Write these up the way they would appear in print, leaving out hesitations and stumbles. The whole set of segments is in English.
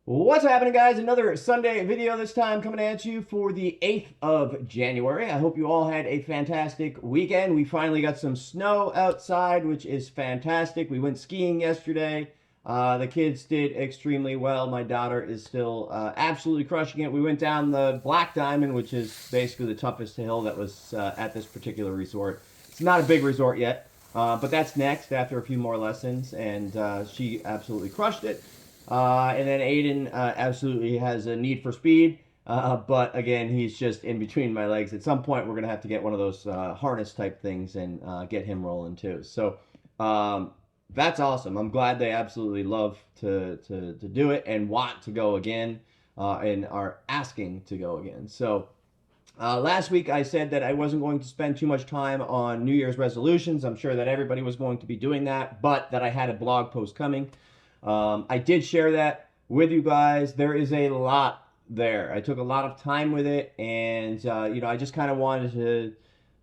What's happening, guys? Another Sunday video this time coming at you for the 8th of January. I hope you all had a fantastic weekend. We finally got some snow outside, which is fantastic. We went skiing yesterday. The kids did extremely well. My daughter is still absolutely crushing it. We went down the Black Diamond, which is basically the toughest hill that was at this particular resort. It's not a big resort yet, but that's next after a few more lessons, and she absolutely crushed it. And then Aiden absolutely has a need for speed. But again, he's just in between my legs. At some point, we're going to have to get one of those harness type things and get him rolling too. So um, that's awesome. I'm glad they absolutely love to do it and want to go again and are asking to go again. So last week I said that I wasn't going to spend too much time on New Year's resolutions. I'm sure that everybody was going to be doing that, but that I had a blog post coming. I did share that with you guys. There is a lot there. I took a lot of time with it, and I just kind of wanted to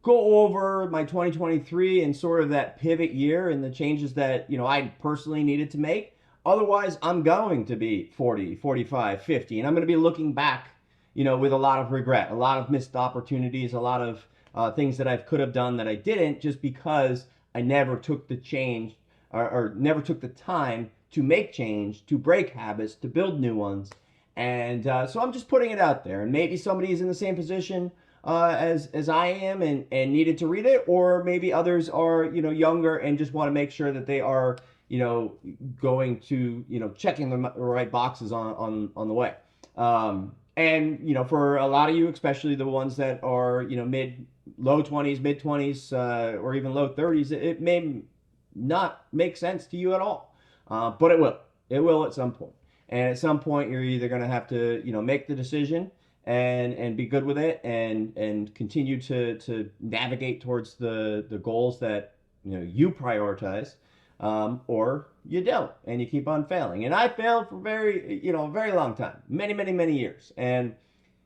go over my 2023 and sort of that pivot year and the changes that I personally needed to make. Otherwise, I'm going to be 40, 45, 50, and I'm going to be looking back, with a lot of regret, a lot of missed opportunities, a lot of things that I could have done that I didn't, just because I never took the change or never took the time to make change, to break habits, to build new ones. And so I'm just putting it out there. And maybe somebody's in the same position as I am and needed to read it, or maybe others are younger and just want to make sure that they are going to checking the right boxes on the way. And for a lot of you, especially the ones that are low 20s, mid 20s, or even low 30s, it may not make sense to you at all. But it will. It will at some point. And at some point, you're either going to have to, make the decision and be good with it and continue to navigate towards the goals that you prioritize, or you don't and you keep on failing. And I failed for a very long time, many, many, many years. And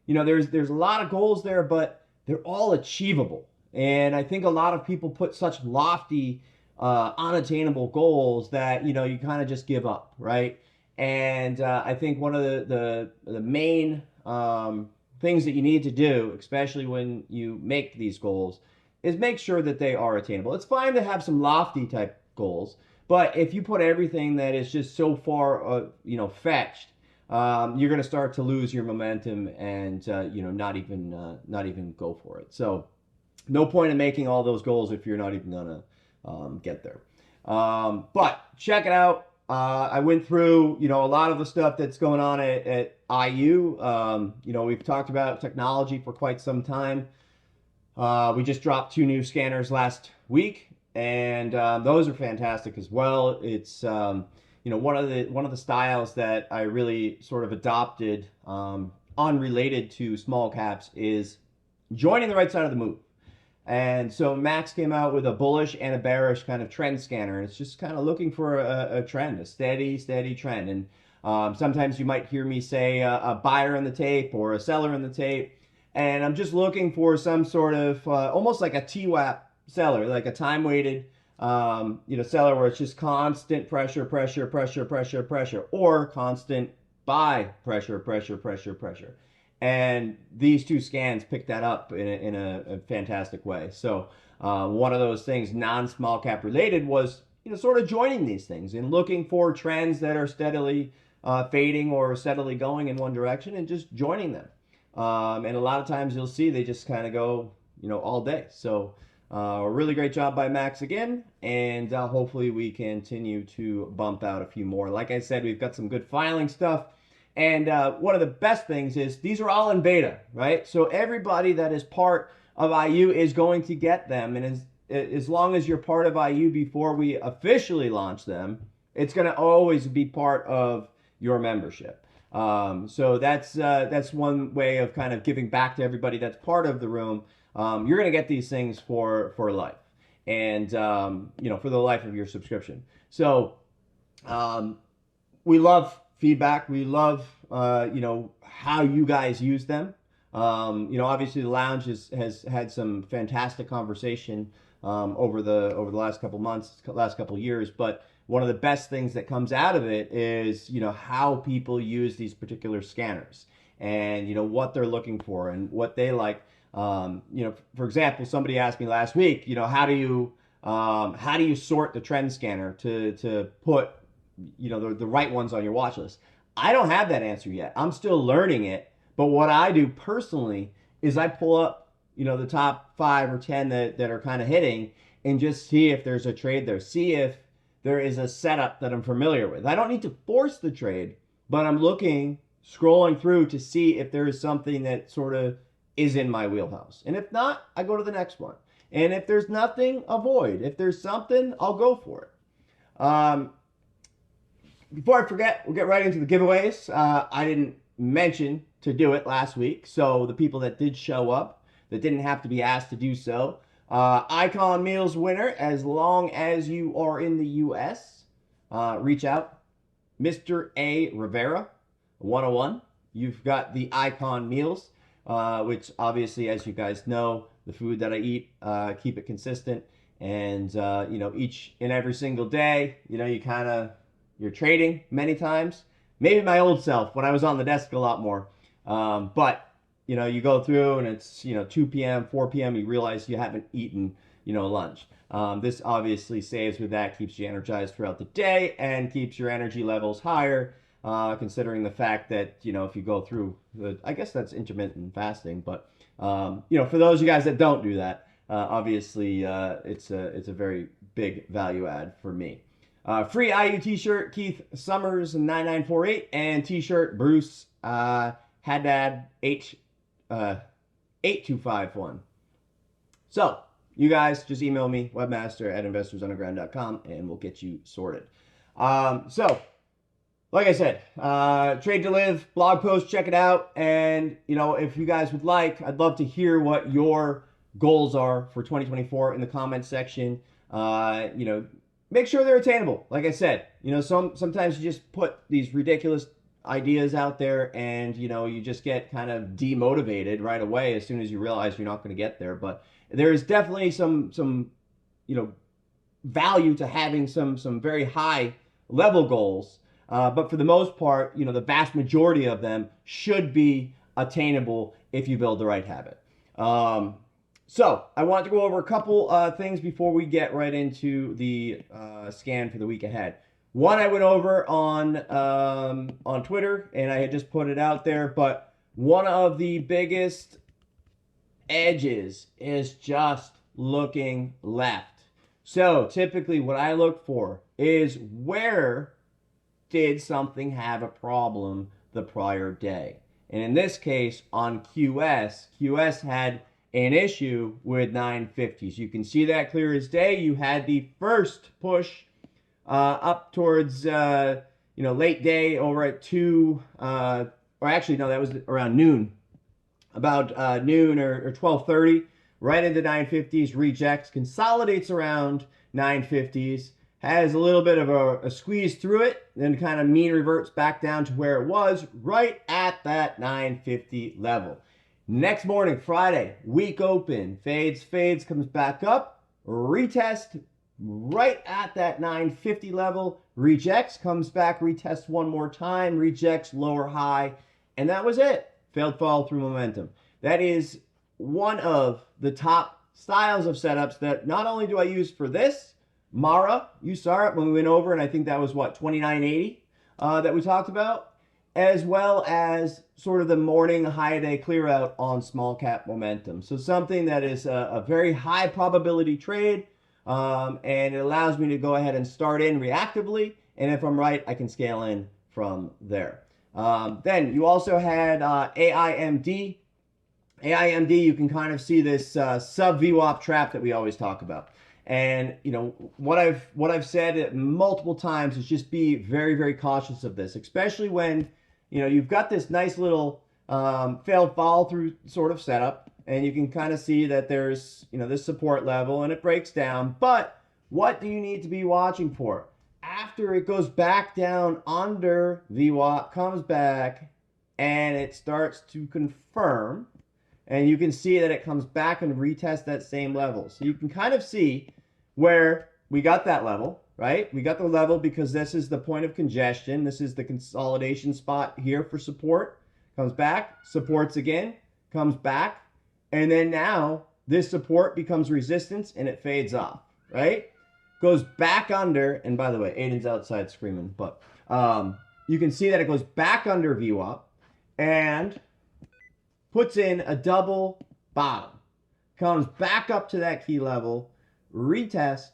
there's a lot of goals there, but they're all achievable. And I think a lot of people put such lofty, unattainable goals that you kind of just give up, right? And I think one of the main things that you need to do, especially when you make these goals, is make sure that they are attainable. It's fine to have some lofty type goals, but if you put everything that is just so far, fetched, you're going to start to lose your momentum and not even go for it. So no point in making all those goals if you're not even gonna get there. But check it out. I went through a lot of the stuff that's going on at IU. We've talked about technology for quite some time. We just dropped two new scanners last week, and those are fantastic as well. It's one of the styles that I really sort of adopted, unrelated to small caps, is joining the right side of the move. And so Max came out with a bullish and a bearish kind of trend scanner, and it's just kind of looking for a trend, a steady trend. And sometimes you might hear me say a buyer in the tape or a seller in the tape, and I'm just looking for some sort of almost like a TWAP seller, like a time weighted seller, where it's just constant pressure, or constant buy pressure. And these two scans pick that up in a fantastic way. So one of those things, non-small cap related, was sort of joining these things and looking for trends that are steadily fading or steadily going in one direction and just joining them. And a lot of times you'll see they just kind of go all day. So a really great job by Max again, and hopefully we continue to bump out a few more. Like I said, we've got some good filing stuff. And one of the best things is these are all in beta, right? So everybody that is part of IU is going to get them. And as long as you're part of IU before we officially launch them, it's going to always be part of your membership. So that's one way of kind of giving back to everybody that's part of the room. You're going to get these things for life, and for the life of your subscription. So we love feedback. We love how you guys use them. Obviously the lounge has had some fantastic conversation over the last couple months, last couple years, but one of the best things that comes out of it is, how people use these particular scanners and, what they're looking for and what they like. For example, somebody asked me last week, how do you sort the trend scanner to put, the right ones on your watch list? I don't have that answer yet. I'm still learning it. But what I do personally is I pull up, the top 5 or 10 that are kind of hitting and just see if there's a trade there. See if there is a setup that I'm familiar with. I don't need to force the trade, but I'm scrolling through to see if there is something that sort of is in my wheelhouse. And if not, I go to the next one. And if there's nothing, avoid. If there's something, I'll go for it. Before I forget, we'll get right into the giveaways. I didn't mention to do it last week, so the people that did show up, that didn't have to be asked to do so, Icon Meals winner, as long as you are in the U.S., reach out. Mr. A. Rivera, 101. You've got the Icon Meals, which obviously, as you guys know, the food that I eat, keep it consistent. And, each and every single day, you're trading many times. Maybe my old self when I was on the desk a lot more. But, you go through and it's, 2 p.m., 4 p.m., you realize you haven't eaten, lunch. This obviously saves with that, keeps you energized throughout the day and keeps your energy levels higher, considering the fact that, if you go through, I guess that's intermittent fasting, but, for those of you guys that don't do that, obviously it's a very big value add for me. Free IU t-shirt, Keith Summers 9948, and t-shirt Bruce Haddad 8251. So you guys just email me, webmaster@investorsunderground.com, and we'll get you sorted. So like I said, Trade to Live blog post, check it out. And, if you guys would like, I'd love to hear what your goals are for 2024 in the comments section. Make sure they're attainable. Like I said, sometimes you just put these ridiculous ideas out there and, you just get kind of demotivated right away as soon as you realize you're not going to get there. But there is definitely some value to having some very high level goals. But for the most part, the vast majority of them should be attainable if you build the right habit. So I want to go over a couple things before we get right into the scan for the week ahead. One I went over on Twitter, and I had just put it out there, but one of the biggest edges is just looking left. So typically what I look for is where did something have a problem the prior day? And in this case, on QS had an issue with 950s. You can see that clear as day. You had the first push up towards late day over at 2, or actually no, that was around noon, about noon or 12:30, right into 950s, rejects, consolidates around 950s, has a little bit of a squeeze through it, then kind of mean reverts back down to where it was, right at that 950 level. Next morning, Friday, week open, fades, comes back up, retest right at that 950 level, rejects, comes back, retests one more time, rejects, lower high, and that was it. Failed follow through momentum. That is one of the top styles of setups that not only do I use for this, Mara, you saw it when we went over, and I think that was 2980 that we talked about, as well as sort of the morning high day clear out on small cap momentum. So something that is a very high probability trade, and it allows me to go ahead and start in reactively, and if I'm right, I can scale in from there. Then you also had AIMD. AIMD, you can kind of see this sub VWAP trap that we always talk about. And what I've said multiple times is just be very, very cautious of this, especially when you've got this nice little failed follow through sort of setup, and you can kind of see that there's this support level and it breaks down. But what do you need to be watching for? After it goes back down under VWAP, comes back, and it starts to confirm, and you can see that it comes back and retests that same level. So you can kind of see where we got that level, right? We got the level because this is the point of congestion. This is the consolidation spot here for support. Comes back, supports again, comes back, and then now this support becomes resistance and it fades off, right? Goes back under, and by the way, Aiden's outside screaming, but you can see that it goes back under VWAP and puts in a double bottom. Comes back up to that key level, retest,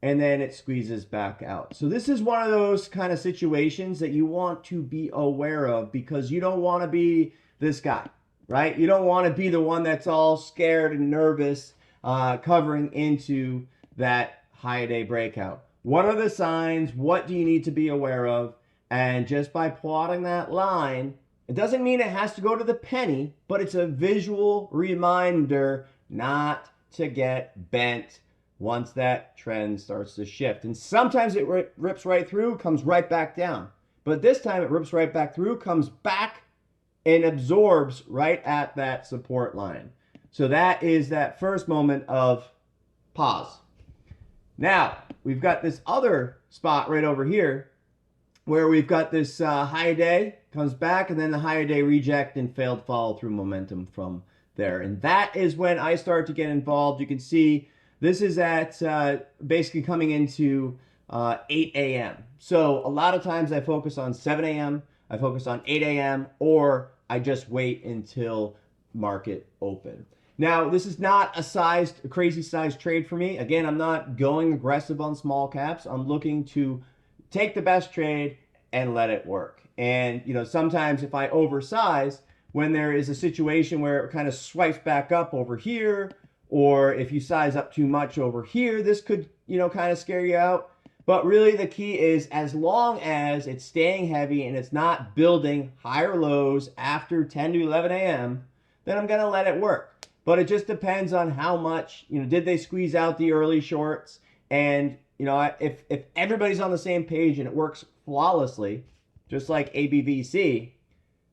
and then it squeezes back out. So this is one of those kind of situations that you want to be aware of because you don't want to be this guy, right? You don't want to be the one that's all scared and nervous covering into that high day breakout. What are the signs? What do you need to be aware of? And just by plotting that line, it doesn't mean it has to go to the penny, but it's a visual reminder not to get bent once that trend starts to shift. And sometimes it rips right through, comes right back down. But this time it rips right back through, comes back and absorbs right at that support line. So that is that first moment of pause. Now, we've got this other spot right over here where we've got this high day, comes back, and then the higher day reject and failed follow through momentum from there. And that is when I start to get involved. You can see this is at basically coming into 8 a.m. So a lot of times I focus on 7 a.m., I focus on 8 a.m., or I just wait until market open. Now, this is not a crazy sized trade for me. Again, I'm not going aggressive on small caps. I'm looking to take the best trade and let it work. And, you know, sometimes if I oversize, when there is a situation where it kind of swipes back up over here, or if you size up too much over here, this could, you know, kind of scare you out. But really the key is as long as it's staying heavy and it's not building higher lows after 10 to 11 a.m., then I'm going to let it work. But it just depends on how much, you know, did they squeeze out the early shorts? And, you know, if everybody's on the same page and it works flawlessly, just like ABVC,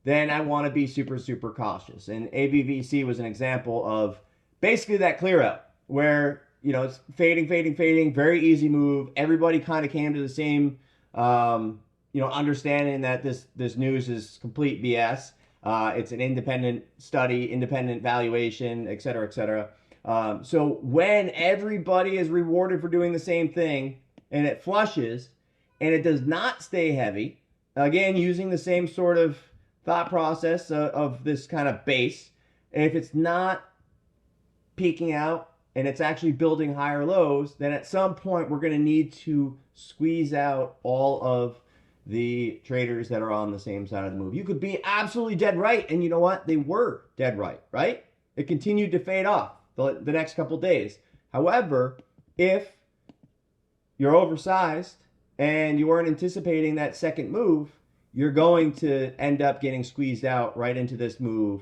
then I want to be super, super cautious. And ABVC was an example of basically that clear out where, you know, it's fading, fading, fading, very easy move. Everybody kind of came to the same, you know, understanding that this news is complete BS. It's an independent study, independent valuation, et cetera, et cetera. So when everybody is rewarded for doing the same thing and it flushes and it does not stay heavy, again, using the same sort of thought process of this kind of base, if it's not peaking out and it's actually building higher lows, then at some point we're going to need to squeeze out all of the traders that are on the same side of the move. You could be absolutely dead right, and you know what? They were dead right, right? It continued to fade off the next couple days. However, if you're oversized and you weren't anticipating that second move, you're going to end up getting squeezed out right into this move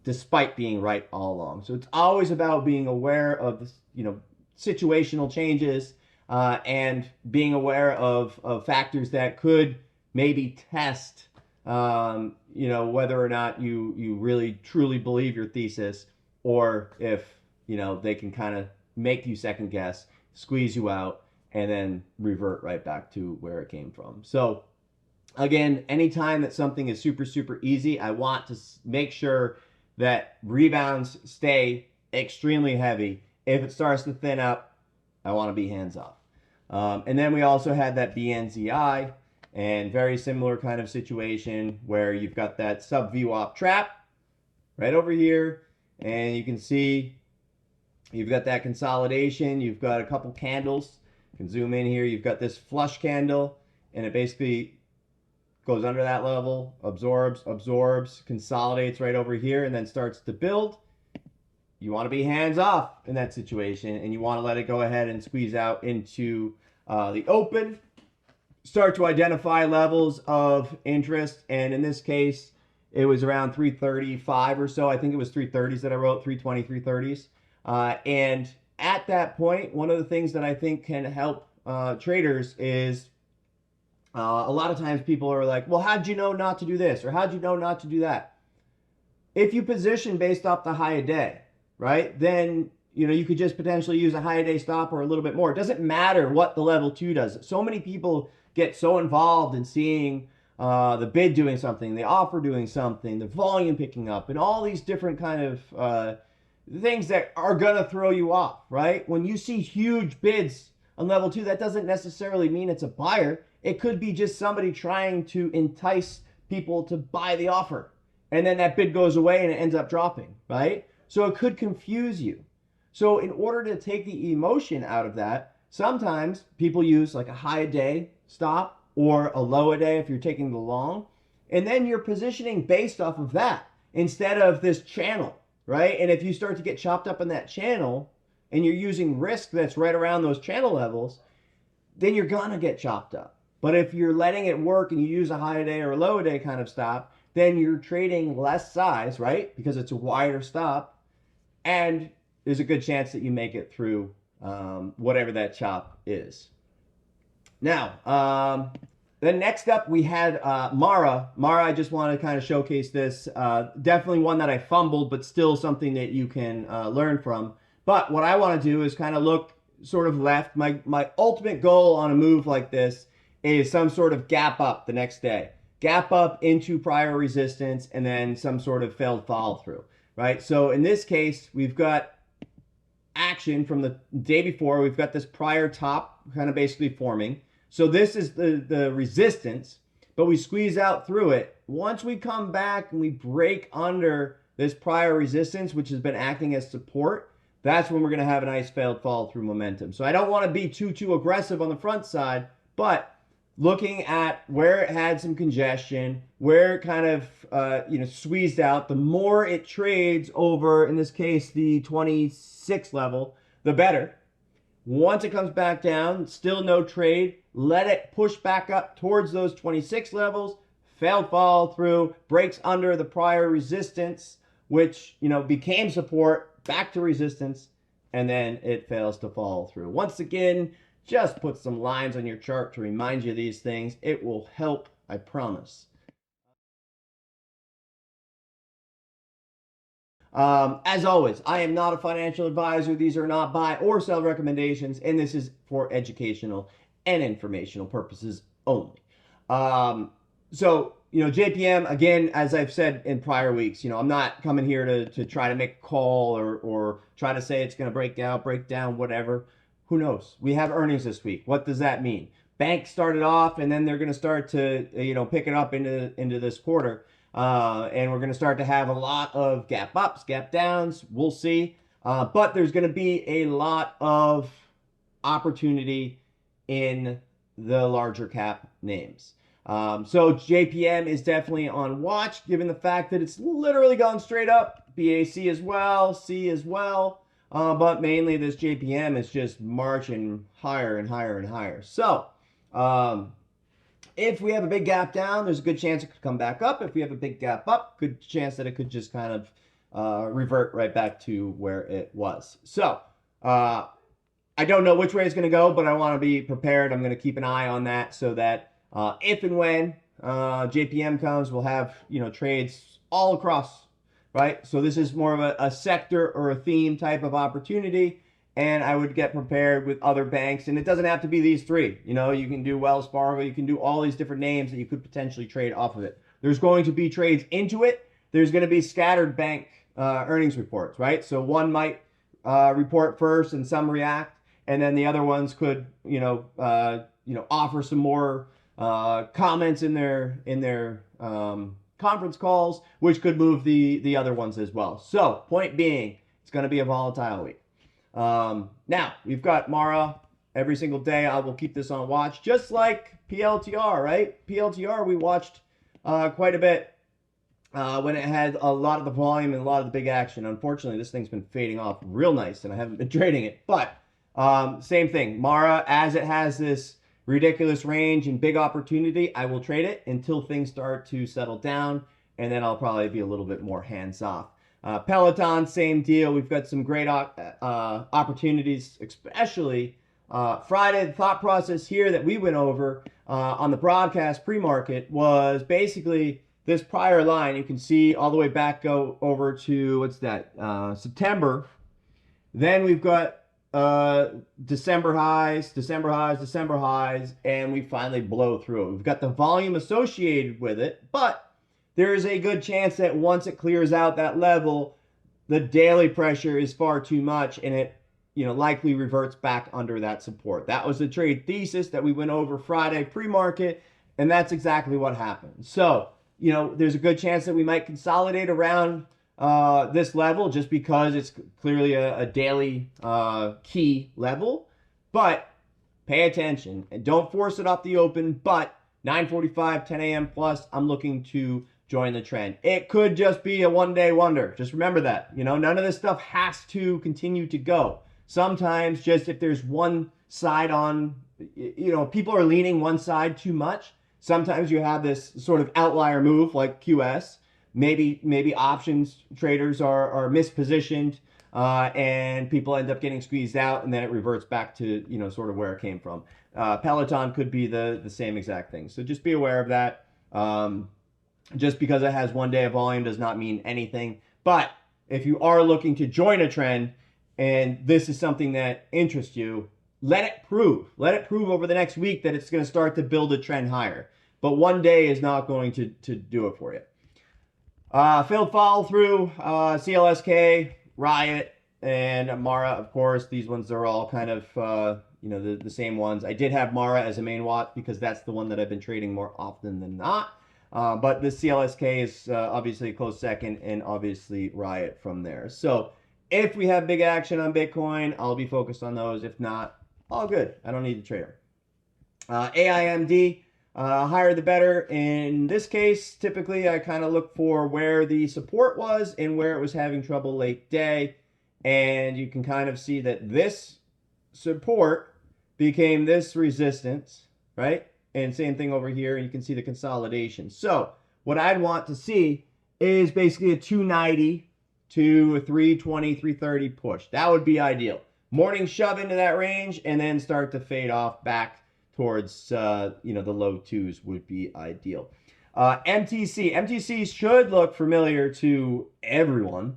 despite being right all along. So it's always about being aware of this, you know, situational changes, and being aware of factors that could maybe test, you know, whether or not you really truly believe your thesis, or if, you know, they can kind of make you second guess, squeeze you out, and then revert right back to where it came from. So again, anytime that something is super, super easy, I want to make sure that rebounds stay extremely heavy. If it starts to thin up, I want to be hands off. And then we also had that BNZI, and very similar kind of situation where you've got that sub VWAP trap right over here, and you can see you've got that consolidation. You've got a couple candles. You can zoom in here. You've got this flush candle, and it basically goes under that level, absorbs, consolidates right over here, and then starts to build. You want to be hands off in that situation, and you want to let it go ahead and squeeze out into the open. Start to identify levels of interest, and in this case, it was around 335 or so. I think it was 330s that I wrote, 320, 330s. And at that point, one of the things that I think can help traders is a lot of times people are like, well, how'd you know not to do this? Or how'd you know not to do that? If you position based off the high a day, right, then you could just potentially use a high day stop or a little bit more. It doesn't matter what the level 2 does. So many people get so involved in seeing the bid doing something, the offer doing something, the volume picking up, and all these different kind of things that are gonna throw you off, right? When you see huge bids on level 2, that doesn't necessarily mean it's a buyer. It could be just somebody trying to entice people to buy the offer, and then that bid goes away and it ends up dropping, right? So it could confuse you. So in order to take the emotion out of that, sometimes people use like a high a day stop or a low a day if you're taking the long, and then you're positioning based off of that instead of this channel, right? And if you start to get chopped up in that channel and you're using risk that's right around those channel levels, then you're gonna get chopped up. But if you're letting it work and you use a high a day or a low a day kind of stop, then you're trading less size, right? Because it's a wider stop, and there's a good chance that you make it through whatever that chop is. Now, then next up we had Mara. Mara, I just want to kind of showcase this. Definitely one that I fumbled, but still something that you can learn from. But what I want to do is kind of look sort of left. My ultimate goal on a move like this is some sort of gap up the next day. Gap up into prior resistance and then some sort of failed follow through, right? So in this case, we've got action from the day before. We've got this prior top kind of basically forming. So this is the resistance, but we squeeze out through it. Once we come back and we break under this prior resistance, which has been acting as support, that's when we're going to have a nice failed follow through momentum. So I don't want to be too aggressive on the front side, but looking at where it had some congestion, where it kind of squeezed out, the more it trades over, in this case, the 26 level, the better. Once it comes back down, still no trade, let it push back up towards those 26 levels, failed follow through, breaks under the prior resistance, which became support, back to resistance, and then it fails to follow through. Once again, just put some lines on your chart to remind you of these things. It will help, I promise. As always, I am not a financial advisor. These are not buy or sell recommendations, and this is for educational and informational purposes only. So, JPM, again, as I've said in prior weeks, I'm not coming here to try to make a call or try to say it's going to break down, whatever. Who knows? We have earnings this week. What does that mean? Banks started off, and then they're going to start to, pick it up into this quarter. And we're going to start to have a lot of gap ups, gap downs. We'll see. But there's going to be a lot of opportunity in the larger cap names. So JPM is definitely on watch, given the fact that it's literally gone straight up. BAC as well, C as well. But mainly this JPM is just marching higher and higher and higher. So, if we have a big gap down, there's a good chance it could come back up. If we have a big gap up, good chance that it could just kind of revert right back to where it was. So, I don't know which way it's going to go, but I want to be prepared. I'm going to keep an eye on that so that if and when JPM comes, we'll have trades all across. Right? So this is more of a sector or a theme type of opportunity, and I would get prepared with other banks, and it doesn't have to be these three. You can do Wells Fargo, you can do all these different names that you could potentially trade off of it. There's going to be trades into it. There's going to be scattered bank earnings reports, right? So one might report first and some react, and then the other ones could, offer some more comments in their conference calls, which could move the other ones as well. So point being, it's going to be a volatile week. Now we've got Mara every single day. I will keep this on watch, just like PLTR, right? PLTR we watched quite a bit when it had a lot of the volume and a lot of the big action. Unfortunately, this thing's been fading off real nice, and I haven't been trading it. But same thing, Mara, as it has this ridiculous range and big opportunity, I will trade it until things start to settle down, and then I'll probably be a little bit more hands-off. Peloton, same deal. We've got some great opportunities, especially Friday. The thought process here that we went over on the broadcast pre-market was basically this prior line. You can see all the way back, go over to, what's that, September. Then we've got December highs, and we finally blow through it. We've got the volume associated with it, but there is a good chance that once it clears out that level, the daily pressure is far too much and it likely reverts back under that support. That was the trade thesis that we went over Friday pre-market, and that's exactly what happened. So, there's a good chance that we might consolidate around this level just because it's clearly a daily key level. But pay attention and don't force it off the open. But 9:45, 10 a.m. plus, I'm looking to join the trend. It could just be a one-day wonder. Just remember that. None of this stuff has to continue to go. Sometimes just if there's one side on, people are leaning one side too much. Sometimes you have this sort of outlier move like QS. Maybe options traders are mispositioned and people end up getting squeezed out, and then it reverts back to sort of where it came from. Peloton could be the same exact thing. So just be aware of that. Just because it has one day of volume does not mean anything. But if you are looking to join a trend and this is something that interests you, let it prove. Let it prove over the next week that it's going to start to build a trend higher. But one day is not going to do it for you. Failed follow through, CLSK, Riot, and Mara, of course. These ones are all kind of, the same ones. I did have Mara as a main watch because that's the one that I've been trading more often than not. But the CLSK is obviously a close second, and obviously Riot from there. So if we have big action on Bitcoin, I'll be focused on those. If not, all good. I don't need to trade them. AIMD, higher the better. In this case, typically I kind of look for where the support was and where it was having trouble late day. And you can kind of see that this support became this resistance, right? And same thing over here. You can see the consolidation. So what I'd want to see is basically a 290 to a 320, 330 push. That would be ideal. Morning shove into that range and then start to fade off back towards, the low twos would be ideal. MTC should look familiar to everyone.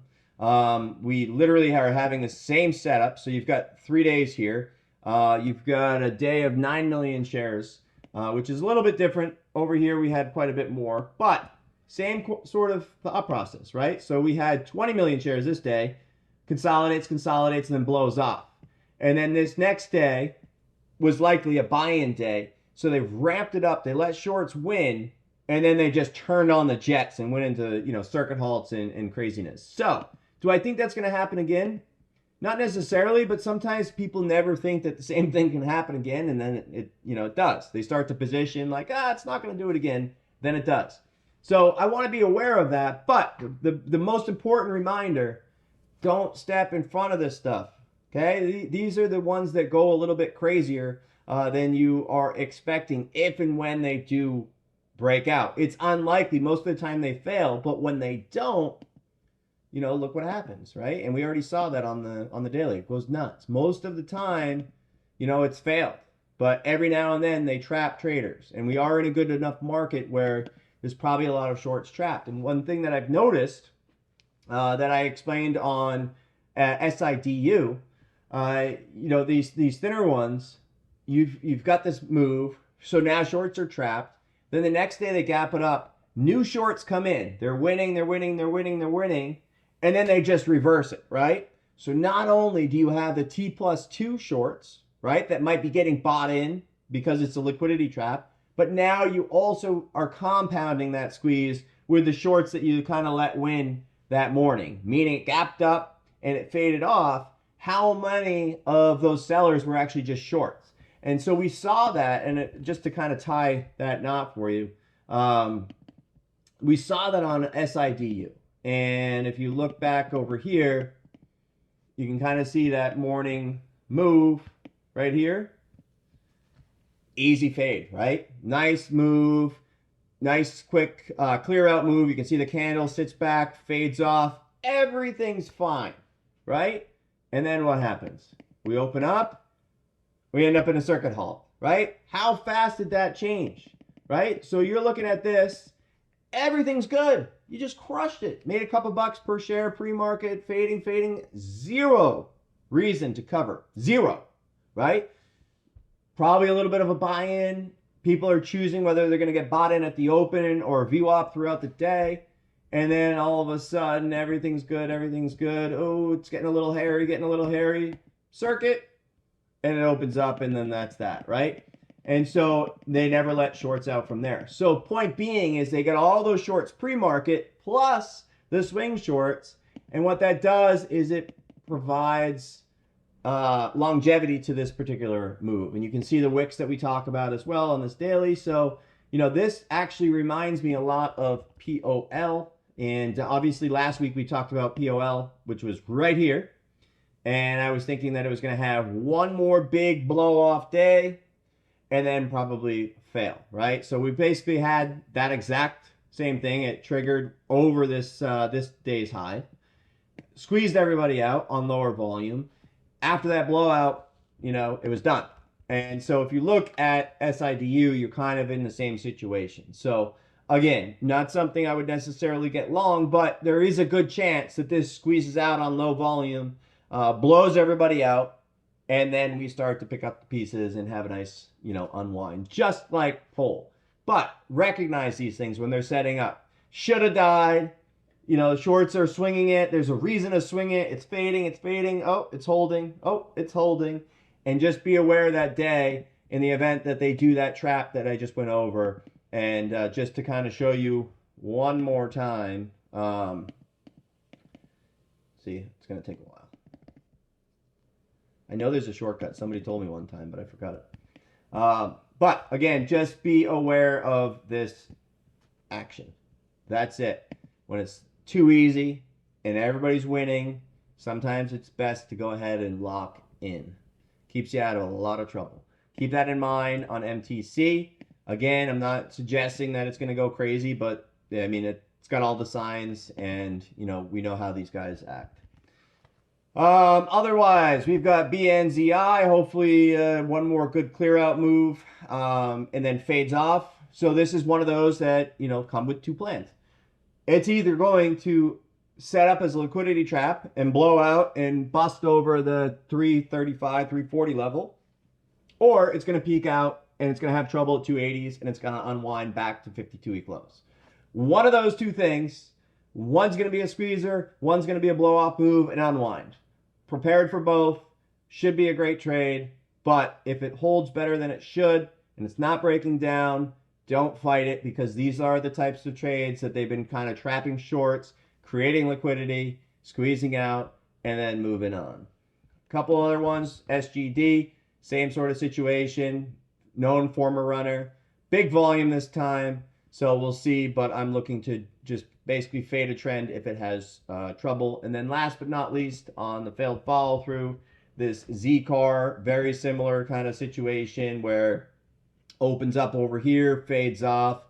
We literally are having the same setup. So you've got 3 days here. You've got a day of 9 million shares, which is a little bit different. Over here, we had quite a bit more, but same sort of thought process, right? So we had 20 million shares this day, consolidates, and then blows off. And then this next day was likely a buy-in day. So they ramped it up. They let shorts win, and then they just turned on the jets and went into, circuit halts and craziness. So do I think that's going to happen again? Not necessarily, but sometimes people never think that the same thing can happen again, and then it does. They start to position like, it's not going to do it again. Then it does. So I want to be aware of that. But the most important reminder, don't step in front of this stuff. Okay? These are the ones that go a little bit crazier than you are expecting if and when they do break out. It's unlikely. Most of the time they fail, but when they don't, look what happens, right? And we already saw that on the daily. It goes nuts. Most of the time, it's failed. But every now and then they trap traders. And we are in a good enough market where there's probably a lot of shorts trapped. And one thing that I've noticed that I explained on SIDU, these thinner ones, you've got this move. So now shorts are trapped. Then the next day they gap it up. New shorts come in. They're winning. And then they just reverse it, right? So not only do you have the T+2 shorts, right, that might be getting bought in because it's a liquidity trap, but now you also are compounding that squeeze with the shorts that you kind of let win that morning, meaning it gapped up and it faded off. How many of those sellers were actually just shorts? And so we saw that, and just to kind of tie that knot for you, we saw that on SIDU. And if you look back over here, you can kind of see that morning move right here. Easy fade, right? Nice move, nice quick clear out move. You can see the candle sits back, fades off. Everything's fine, right? And then what happens? We open up, we end up in a circuit halt, right? How fast did that change, right? So you're looking at this, everything's good. You just crushed it. Made a couple bucks per share pre-market, fading, zero reason to cover. Zero, right? Probably a little bit of a buy-in. People are choosing whether they're going to get bought in at the open or VWAP throughout the day. And then all of a sudden, everything's good, everything's good. Oh, it's getting a little hairy, getting a little hairy. Circuit, and it opens up, and then that's that, right? And so they never let shorts out from there. So point being is they got all those shorts pre-market plus the swing shorts. And what that does is it provides longevity to this particular move. And you can see the wicks that we talk about as well on this daily. So, you know, this actually reminds me a lot of POL. And obviously last week we talked about POL, which was right here. And I was thinking that it was going to have one more big blow-off day and then probably fail, right? So we basically had that exact same thing. It triggered over this this day's high, squeezed everybody out on lower volume. After that blowout, you know, it was done. And so if you look at SIDU, you're kind of in the same situation. So again, not something I would necessarily get long, but there is a good chance that this squeezes out on low volume, blows everybody out, and then we start to pick up the pieces and have a nice, you know, unwind, just like pole. But recognize these things when they're setting up. Should have died. You know, shorts are swinging it. There's a reason to swing it. It's fading. It's fading. Oh, it's holding. Oh, it's holding. And just be aware that day in the event that they do that trap that I just went over. And just to kind of show you one more time. See, it's going to take a while. I know there's a shortcut. Somebody told me one time, but I forgot it. But again, just be aware of this action. That's it. When it's too easy and everybody's winning, sometimes it's best to go ahead and lock in. Keeps you out of a lot of trouble. Keep that in mind on MTC. Again, I'm not suggesting that it's going to go crazy, but I mean, it's got all the signs, and you know, we know how these guys act. Otherwise, we've got BNZI, hopefully one more good clear out move, and then fades off. So this is one of those that, you know, come with two plans. It's either going to set up as a liquidity trap and blow out and bust over the 335, 340 level, or it's going to peak out and it's going to have trouble at 280s and it's going to unwind back to 52-week lows. One of those two things, one's going to be a squeezer, one's going to be a blow off move and unwind. Prepared for both, should be a great trade, but if it holds better than it should and it's not breaking down, don't fight it, because these are the types of trades that they've been kind of trapping shorts, creating liquidity, squeezing out, and then moving on. A couple other ones, SGD, same sort of situation, known former runner, big volume this time, so we'll see, but I'm looking to just basically fade a trend if it has trouble. And then last but not least, on the failed follow through, this Z-Car, very similar kind of situation where opens up over here, fades off,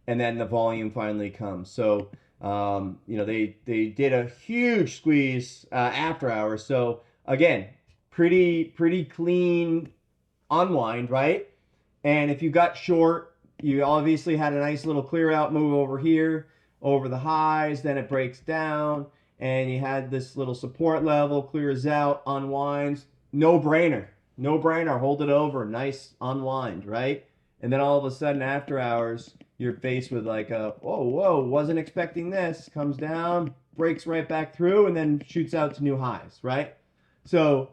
and then the volume finally comes. So, you know, they did a huge squeeze after hours. So again, pretty clean unwind, right? And if you got short, you obviously had a nice little clear out move over here, over the highs, then it breaks down, and you had this little support level, clears out, unwinds. No brainer. No brainer. Hold it over. Nice unwind, right? And then all of a sudden, after hours, you're faced with like a, whoa, wasn't expecting this. Comes down, breaks right back through, and then shoots out to new highs, right? So,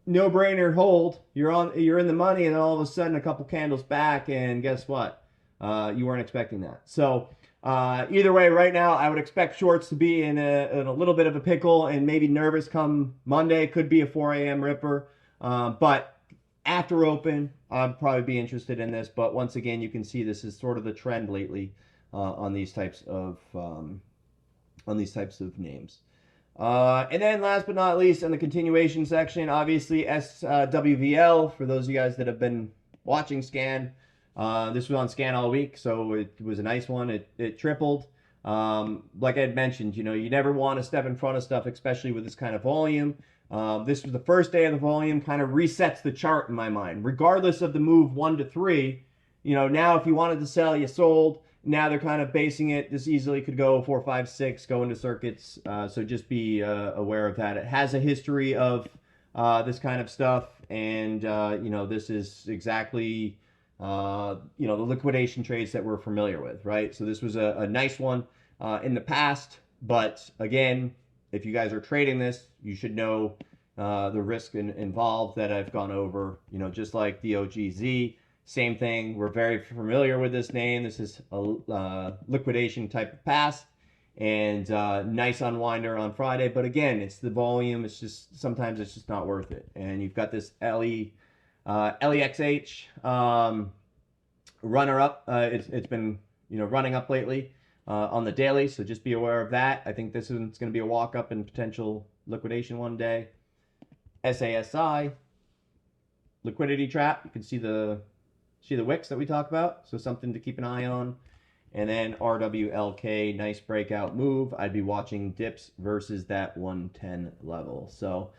no brainer hold. You're in the money, and then all of a sudden, a couple candles back, and guess what? You weren't expecting that. So, either way, right now, I would expect shorts to be in a little bit of a pickle and maybe nervous come Monday. Could be a 4 a.m. ripper, but after open, I'd probably be interested in this. But once again, you can see this is sort of the trend lately on these types of names. And then last but not least, in the continuation section, obviously SWVL, for those of you guys that have been watching Scan, this was on Scan all week, so it was a nice one. It tripled. Like I had mentioned, you know, you never want to step in front of stuff, especially with this kind of volume. This was the first day of the volume, kind of resets the chart in my mind. Regardless of the move 1 to 3, you know, now if you wanted to sell, you sold. Now they're kind of basing it. This easily could go 4, 5, 6, go into circuits. So just be aware of that. It has a history of this kind of stuff. And, this is exactly, the liquidation trades that we're familiar with, right? So this was a nice one in the past. But again, if you guys are trading this, you should know the risk involved that I've gone over, just like DOGZ. Same thing. We're very familiar with this name. This is a liquidation type of pass, and nice unwinder on Friday. But again, it's the volume. It's just sometimes it's just not worth it. And you've got this LEXH runner up. It's been running up lately on the daily, so just be aware of that. I think this one's going to be a walk up and potential liquidation one day. SASI liquidity trap. You can see the wicks that we talk about, so something to keep an eye on. And then RWLK, nice breakout move. I'd be watching dips versus that 110 level. So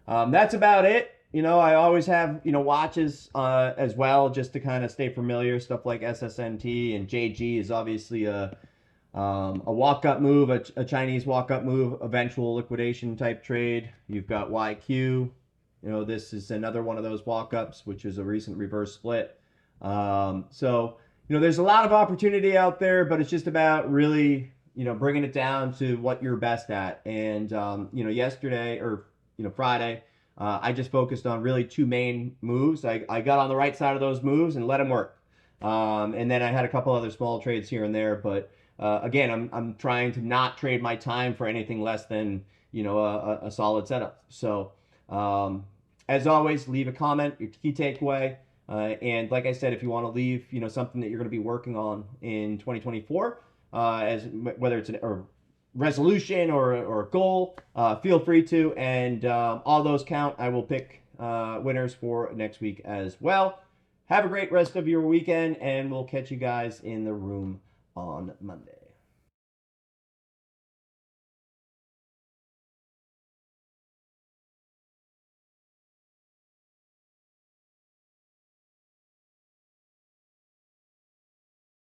that's about it. I always have watches as well, just to kind of stay familiar. Stuff like SSNT and JG is obviously a walk-up move, a Chinese walk-up move, eventual liquidation type trade. You've got YQ. This is another one of those walk-ups, which is a recent reverse split. So there's a lot of opportunity out there, but it's just about really, bringing it down to what you're best at. And, yesterday or, Friday, I just focused on really two main moves. I got on the right side of those moves and let them work. And then I had a couple other small trades here and there, but again, I'm trying to not trade my time for anything less than, a solid setup. So, as always, leave a comment, your key takeaway. And like I said, if you want to leave, something that you're going to be working on in 2024, as whether it's a resolution or a goal, feel free to. And all those count. I will pick winners for next week as well. Have a great rest of your weekend, and we'll catch you guys in the room on Monday.